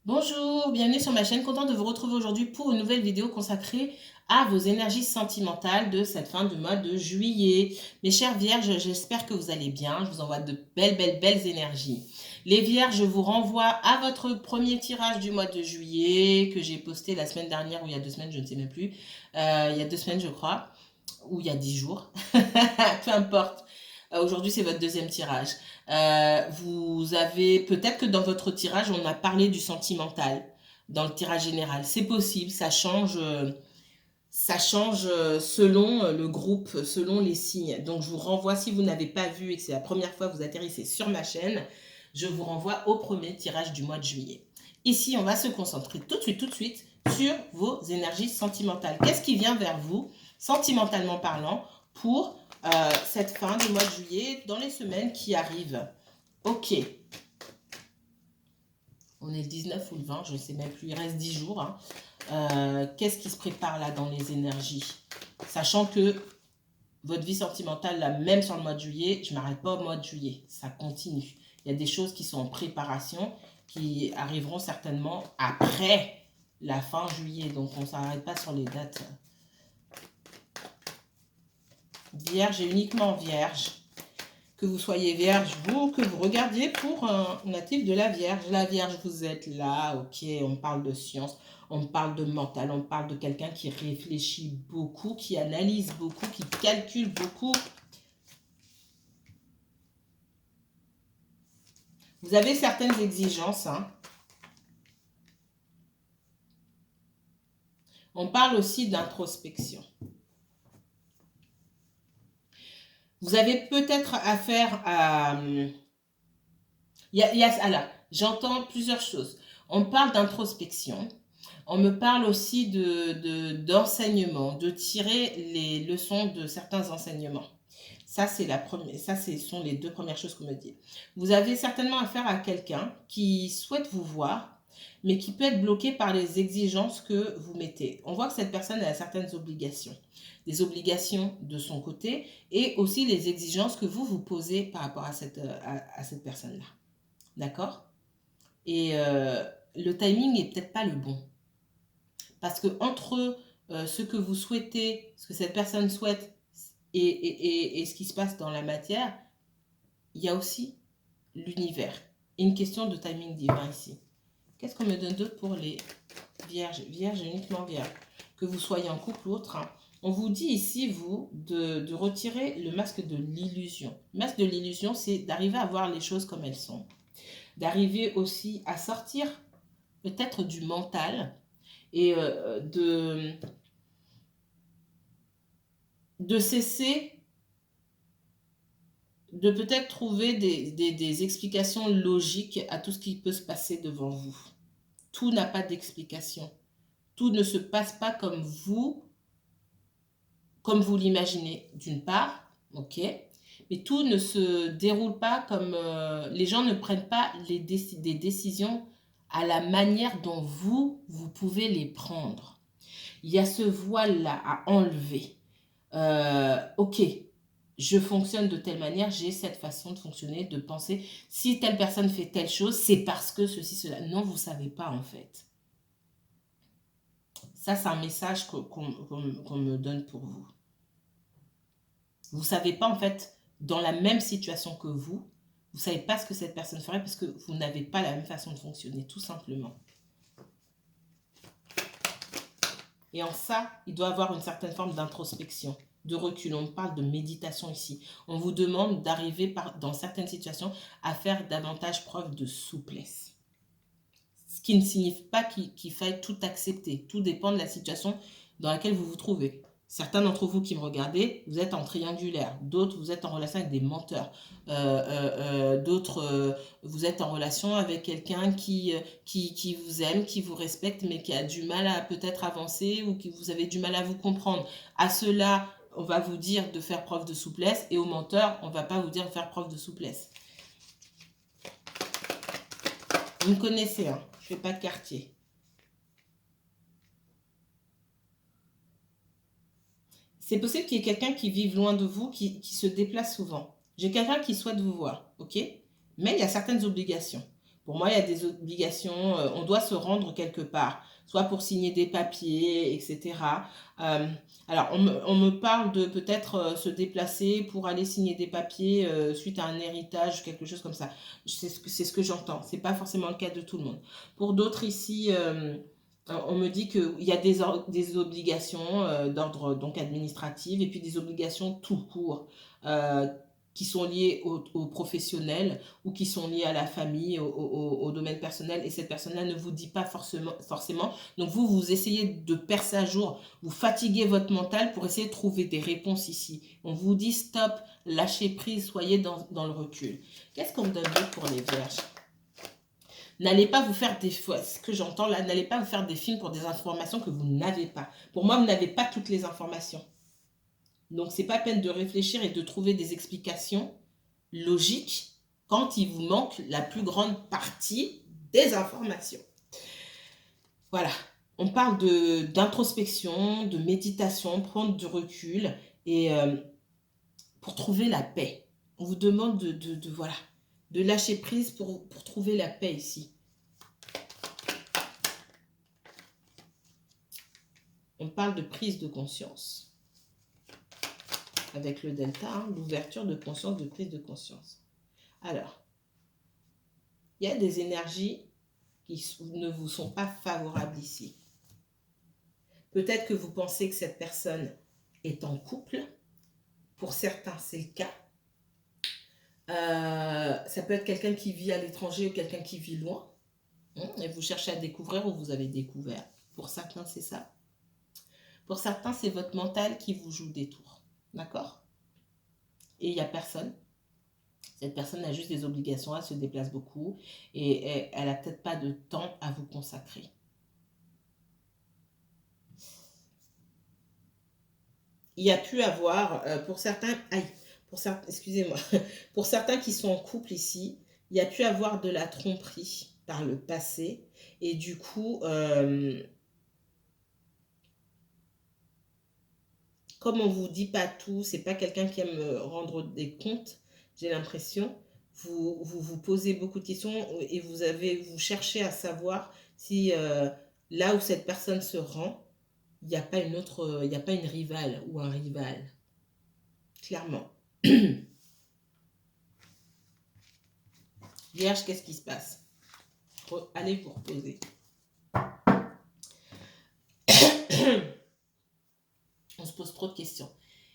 Bonjour, bienvenue sur ma chaîne, content de vous retrouver aujourd'hui pour une nouvelle vidéo consacrée à vos énergies sentimentales de cette fin du mois de juillet. Mes chères vierges, j'espère que vous allez bien, je vous envoie de belles énergies. Les vierges, je vous renvoie à votre premier tirage du mois de juillet que j'ai posté la semaine dernière ou il y a 2 semaines, je ne sais même plus. Il y a 2 semaines je crois, ou il y a 10 jours, peu importe. Aujourd'hui, c'est votre deuxième tirage. Vous avez peut-être que dans votre tirage, on a parlé du sentimental dans le tirage général. C'est possible, ça change selon le groupe, selon les signes. Donc, je vous renvoie, si vous n'avez pas vu et que c'est la première fois que vous atterrissez sur ma chaîne, je vous renvoie au premier tirage du mois de juillet. Ici, on va se concentrer tout de suite sur vos énergies sentimentales. Qu'est-ce qui vient vers vous, sentimentalement parlant, pour cette fin du mois de juillet, dans les semaines qui arrivent? Ok. On est le 19 ou le 20, je ne sais même plus, il reste 10 jours. Hein. Qu'est-ce qui se prépare là dans les énergies? Sachant que votre vie sentimentale, là, même sur le mois de juillet, je ne m'arrête pas au mois de juillet, ça continue. Il y a des choses qui sont en préparation, qui arriveront certainement après la fin juillet, donc on ne s'arrête pas sur les dates. Vierge et uniquement vierge. Que vous soyez vierge, vous, que vous regardiez pour un natif de la vierge. La vierge, vous êtes là, ok, on parle de science, on parle de mental, on parle de quelqu'un qui réfléchit beaucoup, qui analyse beaucoup, qui calcule beaucoup. Vous avez certaines exigences, hein. On parle aussi d'introspection. Vous avez peut-être affaire à... Alors, j'entends plusieurs choses. On parle d'introspection. On me parle aussi d'enseignement, de tirer les leçons de certains enseignements. Ça, ce sont les deux premières choses qu'on me dit. Vous avez certainement affaire à quelqu'un qui souhaite vous voir, mais qui peut être bloqué par les exigences que vous mettez. On voit que cette personne a certaines obligations. Des obligations de son côté et aussi les exigences que vous posez par rapport à cette personne-là. D'accord? Et le timing n'est peut-être pas le bon. Parce que entre ce que vous souhaitez, ce que cette personne souhaite et ce qui se passe dans la matière, il y a aussi l'univers. Une question de timing divin ici. Qu'est-ce qu'on me donne d'autre pour les vierges? Vierges uniquement vierges. Que vous soyez en couple ou autre. Hein. On vous dit ici, vous, de retirer le masque de l'illusion. Le masque de l'illusion, c'est d'arriver à voir les choses comme elles sont. D'arriver aussi à sortir peut-être du mental et de cesser de peut-être trouver des explications logiques à tout ce qui peut se passer devant vous. Tout n'a pas d'explication. Tout ne se passe pas comme vous l'imaginez, d'une part, ok, mais tout ne se déroule pas comme... les gens ne prennent pas des décisions à la manière dont vous pouvez les prendre. Il y a ce voile-là à enlever. Ok, je fonctionne de telle manière, j'ai cette façon de fonctionner, de penser. Si telle personne fait telle chose, c'est parce que ceci, cela. Non, vous ne savez pas en fait. Ça, c'est un message qu'on me donne pour vous. Vous ne savez pas en fait, dans la même situation que vous ne savez pas ce que cette personne ferait parce que vous n'avez pas la même façon de fonctionner, tout simplement. Et en ça, il doit avoir une certaine forme d'introspection, de recul. On parle de méditation ici. On vous demande d'arriver dans certaines situations à faire davantage preuve de souplesse. Ce qui ne signifie pas qu'il faille tout accepter. Tout dépend de la situation dans laquelle vous vous trouvez. Certains d'entre vous qui me regardez, vous êtes en triangulaire. D'autres, vous êtes en relation avec des menteurs. D'autres, vous êtes en relation avec quelqu'un qui vous aime, qui vous respecte, mais qui a du mal à peut-être avancer ou que vous avez du mal à vous comprendre. À cela, on va vous dire de faire preuve de souplesse et aux menteurs, on ne va pas vous dire de faire preuve de souplesse. Vous me connaissez, hein, je ne fais pas de quartier. C'est possible qu'il y ait quelqu'un qui vive loin de vous, qui se déplace souvent. J'ai quelqu'un qui souhaite vous voir, ok? Mais il y a certaines obligations. Pour moi, il y a des obligations, on doit se rendre quelque part, soit pour signer des papiers, etc. Alors, on me parle de peut-être se déplacer pour aller signer des papiers suite à un héritage, quelque chose comme ça. C'est ce que j'entends. Ce n'est pas forcément le cas de tout le monde. Pour d'autres ici, on me dit qu'il y a des obligations d'ordre donc administratif et puis des obligations tout court qui sont liées aux professionnels ou qui sont liées à la famille, au domaine personnel. Et cette personne-là ne vous dit pas forcément. Donc vous essayez de percer à jour, vous fatiguez votre mental pour essayer de trouver des réponses ici. On vous dit stop, lâchez prise, soyez dans le recul. Qu'est-ce qu'on me donne d'autre pour les vierges? N'allez pas vous faire ce que j'entends là, n'allez pas vous faire des films pour des informations que vous n'avez pas. Pour moi, vous n'avez pas toutes les informations. Donc, ce n'est pas peine de réfléchir et de trouver des explications logiques quand il vous manque la plus grande partie des informations. Voilà. On parle d'introspection, de méditation, prendre du recul et pour trouver la paix. On vous demande de lâcher prise pour trouver la paix ici. On parle de prise de conscience. Avec le delta, hein, l'ouverture de conscience, de prise de conscience. Alors, il y a des énergies qui ne vous sont pas favorables ici. Peut-être que vous pensez que cette personne est en couple. Pour certains, c'est le cas. Ça peut être quelqu'un qui vit à l'étranger ou quelqu'un qui vit loin. Et vous cherchez à découvrir ou vous avez découvert. Pour certains, c'est ça. Pour certains, c'est votre mental qui vous joue des tours. D'accord? Et il n'y a personne. Cette personne a juste des obligations, elle se déplace beaucoup et elle n'a peut-être pas de temps à vous consacrer. Il y a pu avoir, pour certains, excusez-moi, pour certains qui sont en couple ici, il y a pu avoir de la tromperie par le passé et du coup, comme on ne vous dit pas tout, c'est pas quelqu'un qui aime rendre des comptes, j'ai l'impression, vous posez beaucoup de questions et vous cherchez à savoir si là où cette personne se rend, il n'y a pas une rivale ou un rival. Clairement. Vierge, qu'est-ce qui se passe? Allez vous reposer. On se pose trop de questions.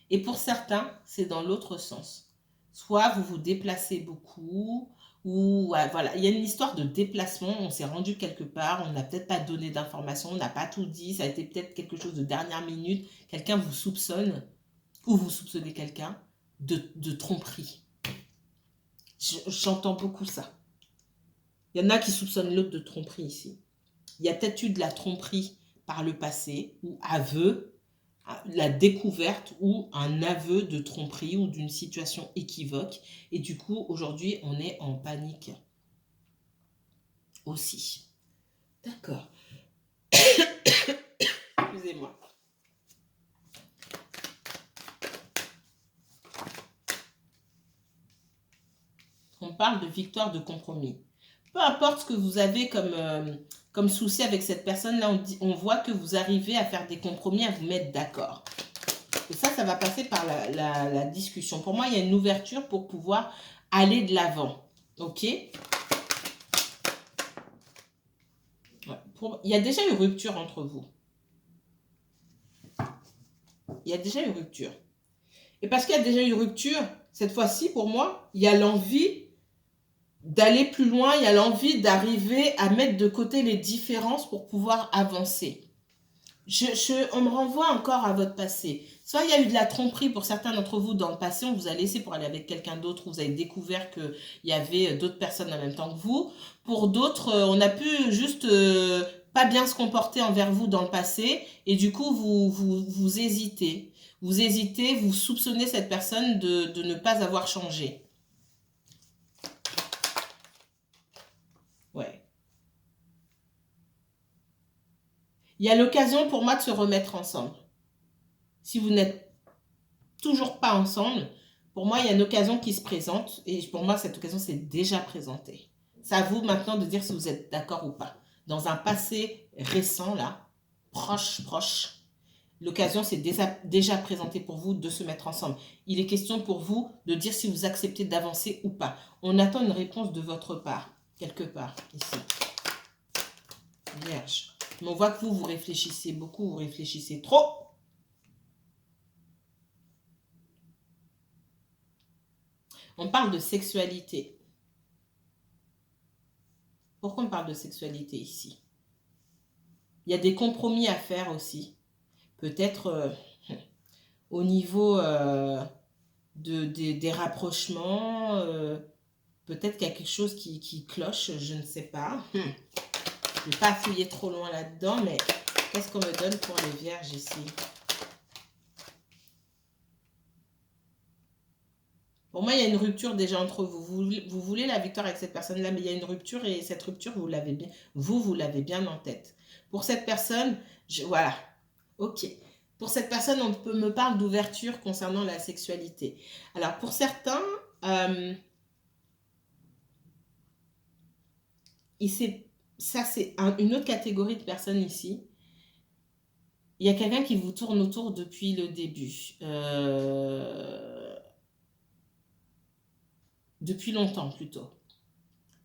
Et pour certains, c'est dans l'autre sens. Soit vous vous déplacez beaucoup, ou voilà, il y a une histoire de déplacement, on s'est rendu quelque part, on n'a peut-être pas donné d'informations, on n'a pas tout dit, ça a été peut-être quelque chose de dernière minute, quelqu'un vous soupçonne, ou vous soupçonnez quelqu'un de tromperie. J'entends beaucoup ça. Il y en a qui soupçonnent l'autre de tromperie ici. Il y a peut-être eu de la tromperie par le passé, ou aveu, la découverte ou un aveu de tromperie ou d'une situation équivoque. Et du coup, aujourd'hui, on est en panique aussi. D'accord. Excusez-moi. On parle de victoire de compromis. Peu importe ce que vous avez comme souci avec cette personne, là, on voit que vous arrivez à faire des compromis, à vous mettre d'accord. Et ça va passer par la discussion. Pour moi, il y a une ouverture pour pouvoir aller de l'avant. OK? Il y a déjà eu rupture entre vous. Il y a déjà eu rupture. Et parce qu'il y a déjà eu rupture, cette fois-ci, pour moi, il y a l'envie d'aller plus loin, il y a l'envie d'arriver à mettre de côté les différences pour pouvoir avancer. On me renvoie encore à votre passé. Soit il y a eu de la tromperie pour certains d'entre vous dans le passé, on vous a laissé pour aller avec quelqu'un d'autre, vous avez découvert qu'il y avait d'autres personnes en même temps que vous. Pour d'autres, on a pu juste pas bien se comporter envers vous dans le passé et du coup, vous hésitez. Vous hésitez, vous soupçonnez cette personne de ne pas avoir changé. Ouais. Il y a l'occasion pour moi de se remettre ensemble. Si vous n'êtes toujours pas ensemble, pour moi, il y a une occasion qui se présente. Et pour moi, cette occasion s'est déjà présentée. C'est à vous maintenant de dire si vous êtes d'accord ou pas. Dans un passé récent, là, proche, l'occasion s'est déjà présentée pour vous de se mettre ensemble. Il est question pour vous de dire si vous acceptez d'avancer ou pas. On attend une réponse de votre part, quelque part, ici. Vierge. Mais on voit que vous réfléchissez beaucoup, vous réfléchissez trop. On parle de sexualité. Pourquoi on parle de sexualité ici? Il y a des compromis à faire aussi. Peut-être au niveau des rapprochements, peut-être qu'il y a quelque chose qui cloche, je ne sais pas. Je ne vais pas fouiller trop loin là-dedans, mais qu'est-ce qu'on me donne pour les vierges ici? Pour moi, il y a une rupture déjà entre vous. Vous voulez la victoire avec cette personne-là, mais il y a une rupture et cette rupture, vous l'avez bien en tête. Pour cette personne, voilà, ok. Pour cette personne, me parle d'ouverture concernant la sexualité. Alors, pour certains, ça c'est une autre catégorie de personnes ici. Il y a quelqu'un qui vous tourne autour depuis le début. Depuis longtemps plutôt.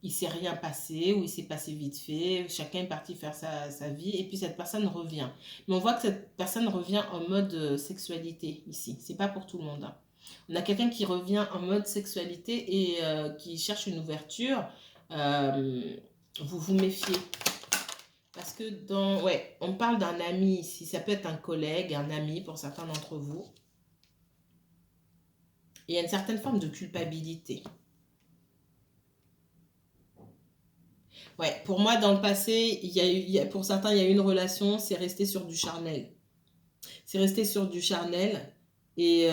Il ne s'est rien passé ou il s'est passé vite fait. Chacun est parti faire sa vie et puis cette personne revient. Mais on voit que cette personne revient en mode sexualité ici. C'est pas pour tout le monde. Hein. On a quelqu'un qui revient en mode sexualité et qui cherche une ouverture. Vous vous méfiez. Parce que on parle d'un ami ici. Ça peut être un collègue, un ami pour certains d'entre vous. Et il y a une certaine forme de culpabilité. Ouais, pour moi, dans le passé, pour certains, il y a eu une relation, c'est resté sur du charnel. C'est resté sur du charnel. Et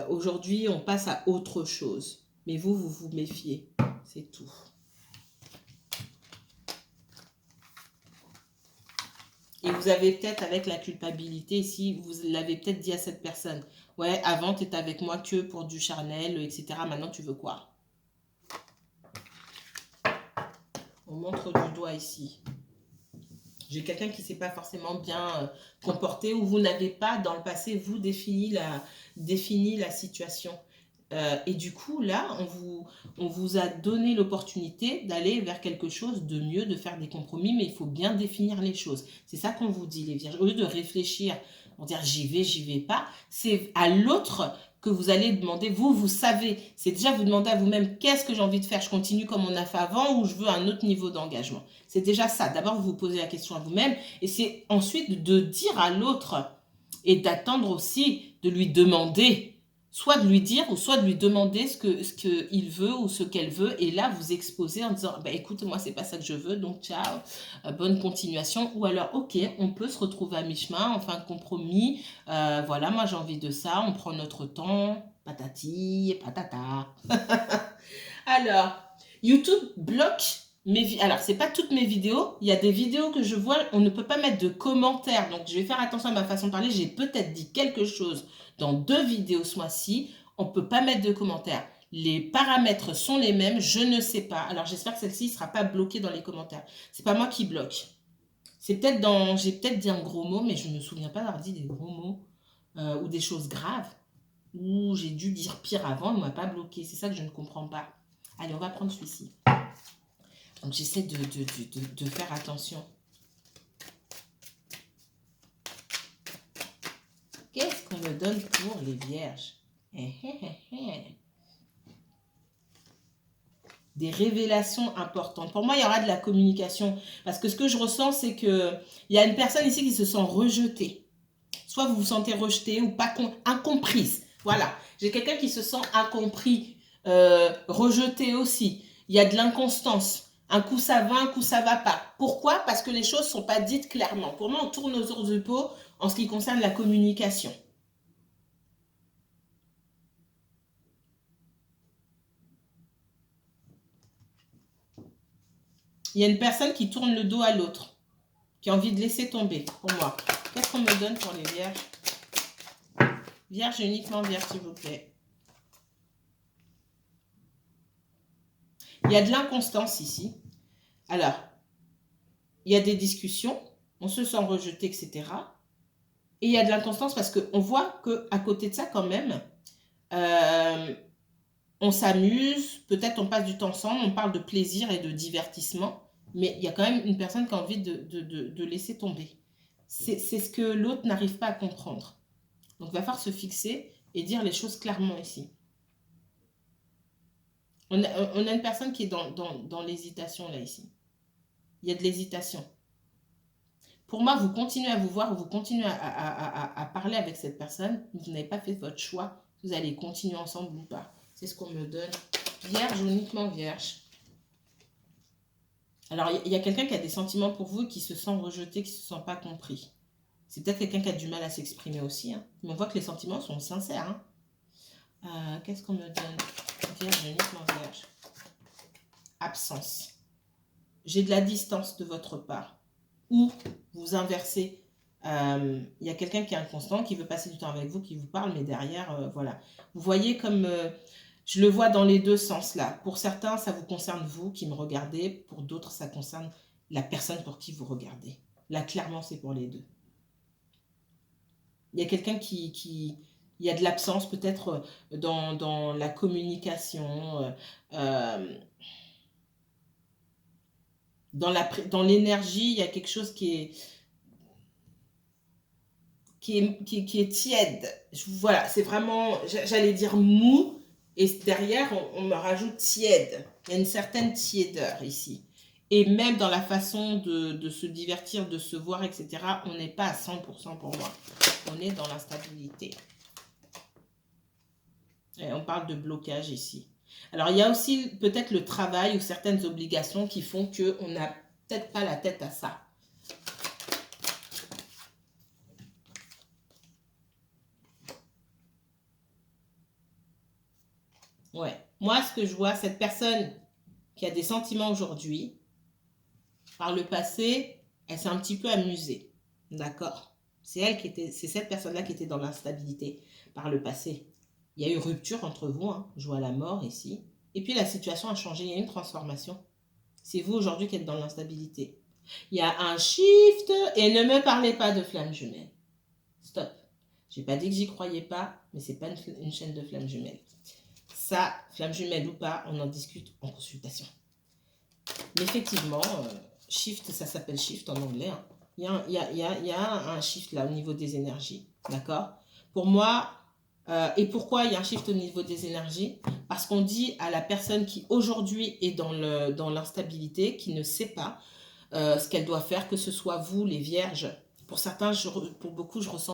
aujourd'hui, on passe à autre chose. Mais vous vous méfiez. C'est tout. Et vous avez peut-être, avec la culpabilité, ici, vous l'avez peut-être dit à cette personne. Ouais, avant, tu étais avec moi que pour du charnel, etc. Maintenant, tu veux quoi? On montre du doigt ici. J'ai quelqu'un qui ne s'est pas forcément bien comporté ou vous n'avez pas, dans le passé, vous défini la situation. Et du coup, là, on vous a donné l'opportunité d'aller vers quelque chose de mieux, de faire des compromis, mais il faut bien définir les choses. C'est ça qu'on vous dit, les vierges. Au lieu de réfléchir, pour dire j'y vais pas, c'est à l'autre que vous allez demander, vous savez, c'est déjà vous demander à vous-même qu'est-ce que j'ai envie de faire, je continue comme on a fait avant ou je veux un autre niveau d'engagement. C'est déjà ça. D'abord, vous vous posez la question à vous-même et c'est ensuite de dire à l'autre et d'attendre aussi de lui demander soit de lui dire ou soit de lui demander ce qu'il veut ou ce qu'elle veut et là vous exposer en disant bah, écoute moi c'est pas ça que je veux donc ciao, bonne continuation ou alors ok on peut se retrouver à mi-chemin, on fait un compromis, voilà moi j'ai envie de ça, on prend notre temps, patati patata. Alors YouTube bloque alors c'est pas toutes mes vidéos, il y a des vidéos que je vois, on ne peut pas mettre de commentaires, donc je vais faire attention à ma façon de parler, j'ai peut-être dit quelque chose dans 2 vidéos ce mois-ci, on ne peut pas mettre de commentaires. Les paramètres sont les mêmes, je ne sais pas. Alors j'espère que celle-ci ne sera pas bloquée dans les commentaires. C'est pas moi qui bloque. C'est peut-être j'ai peut-être dit un gros mot, mais je ne me souviens pas d'avoir dit des gros mots ou des choses graves. Ou j'ai dû dire pire avant, on ne m'a pas bloqué. C'est ça que je ne comprends pas. Allez, on va prendre celui-ci. Donc j'essaie de faire attention. Qu'est-ce qu'on me donne pour les vierges? Des révélations importantes. Pour moi, il y aura de la communication. Parce que ce que je ressens, c'est qu'il y a une personne ici qui se sent rejetée. Soit vous vous sentez rejetée ou pas incomprise. Voilà. J'ai quelqu'un qui se sent incompris, rejeté aussi. Il y a de l'inconstance. Un coup ça va, un coup ça va pas. Pourquoi? Parce que les choses ne sont pas dites clairement. Pour moi, on tourne autour du pot en ce qui concerne la communication. Il y a une personne qui tourne le dos à l'autre, qui a envie de laisser tomber, pour moi. Qu'est-ce qu'on me donne pour les vierges? Vierge, uniquement vierge, s'il vous plaît. Il y a de l'inconstance ici. Alors, il y a des discussions, on se sent rejeté, etc. Et il y a de l'inconstance parce qu'on voit qu'à côté de ça, quand même, on s'amuse, peut-être on passe du temps ensemble, on parle de plaisir et de divertissement, mais il y a quand même une personne qui a envie de laisser tomber. C'est ce que l'autre n'arrive pas à comprendre. Donc, il va falloir se fixer et dire les choses clairement ici. On a une personne qui est dans l'hésitation, là, ici. Il y a de l'hésitation. Pour moi, vous continuez à vous voir, vous continuez à parler avec cette personne, vous n'avez pas fait votre choix, vous allez continuer ensemble ou pas. C'est ce qu'on me donne. Vierge, uniquement vierge. Alors, il y a quelqu'un qui a des sentiments pour vous, qui se sent rejeté, qui ne se sent pas compris. C'est peut-être quelqu'un qui a du mal à s'exprimer aussi. Hein. Mais on voit que les sentiments sont sincères. Hein. Qu'est-ce qu'on me donne? Vierge, uniquement vierge. Absence. J'ai de la distance de votre part. Ou vous inversez. Il y a quelqu'un qui est inconstant, qui veut passer du temps avec vous, qui vous parle, mais derrière, voilà. Vous voyez comme... je le vois dans les deux sens là. Pour certains, ça vous concerne vous qui me regardez. Pour d'autres, ça concerne la personne pour qui vous regardez. Là, clairement, c'est pour les deux. Il y a quelqu'un il y a de l'absence peut-être dans la communication, dans l'énergie, il y a quelque chose qui est tiède. Voilà, c'est vraiment, j'allais dire mou, et derrière, on me rajoute tiède. Il y a une certaine tiédeur ici. Et même dans la façon de se divertir, de se voir, etc., on n'est pas à 100% pour moi. On est dans l'instabilité. Et on parle de blocage ici. Alors, il y a aussi peut-être le travail ou certaines obligations qui font qu'on n'a peut-être pas la tête à ça. Ouais. Moi, ce que je vois, cette personne qui a des sentiments aujourd'hui, par le passé, elle s'est un petit peu amusée. D'accord? C'est cette personne-là qui était dans l'instabilité par le passé. Il y a eu rupture entre vous, hein. Je vois la mort ici. Et puis la situation a changé, il y a une transformation. C'est vous aujourd'hui qui êtes dans l'instabilité. Il y a un shift et ne me parlez pas de flammes jumelles. Stop. J'ai pas dit que j'y croyais pas, mais c'est pas une chaîne de flammes jumelles. Ça, flammes jumelles ou pas, on en discute en consultation. Mais effectivement, shift, ça s'appelle shift en anglais. Hein. Il y a un shift là au niveau des énergies. D'accord? Pour moi, et pourquoi il y a un shift au niveau des énergies? Parce qu'on dit à la personne qui aujourd'hui est dans l'instabilité, qui ne sait pas ce qu'elle doit faire, que ce soit vous, les vierges. Pour certains, pour beaucoup, je ressens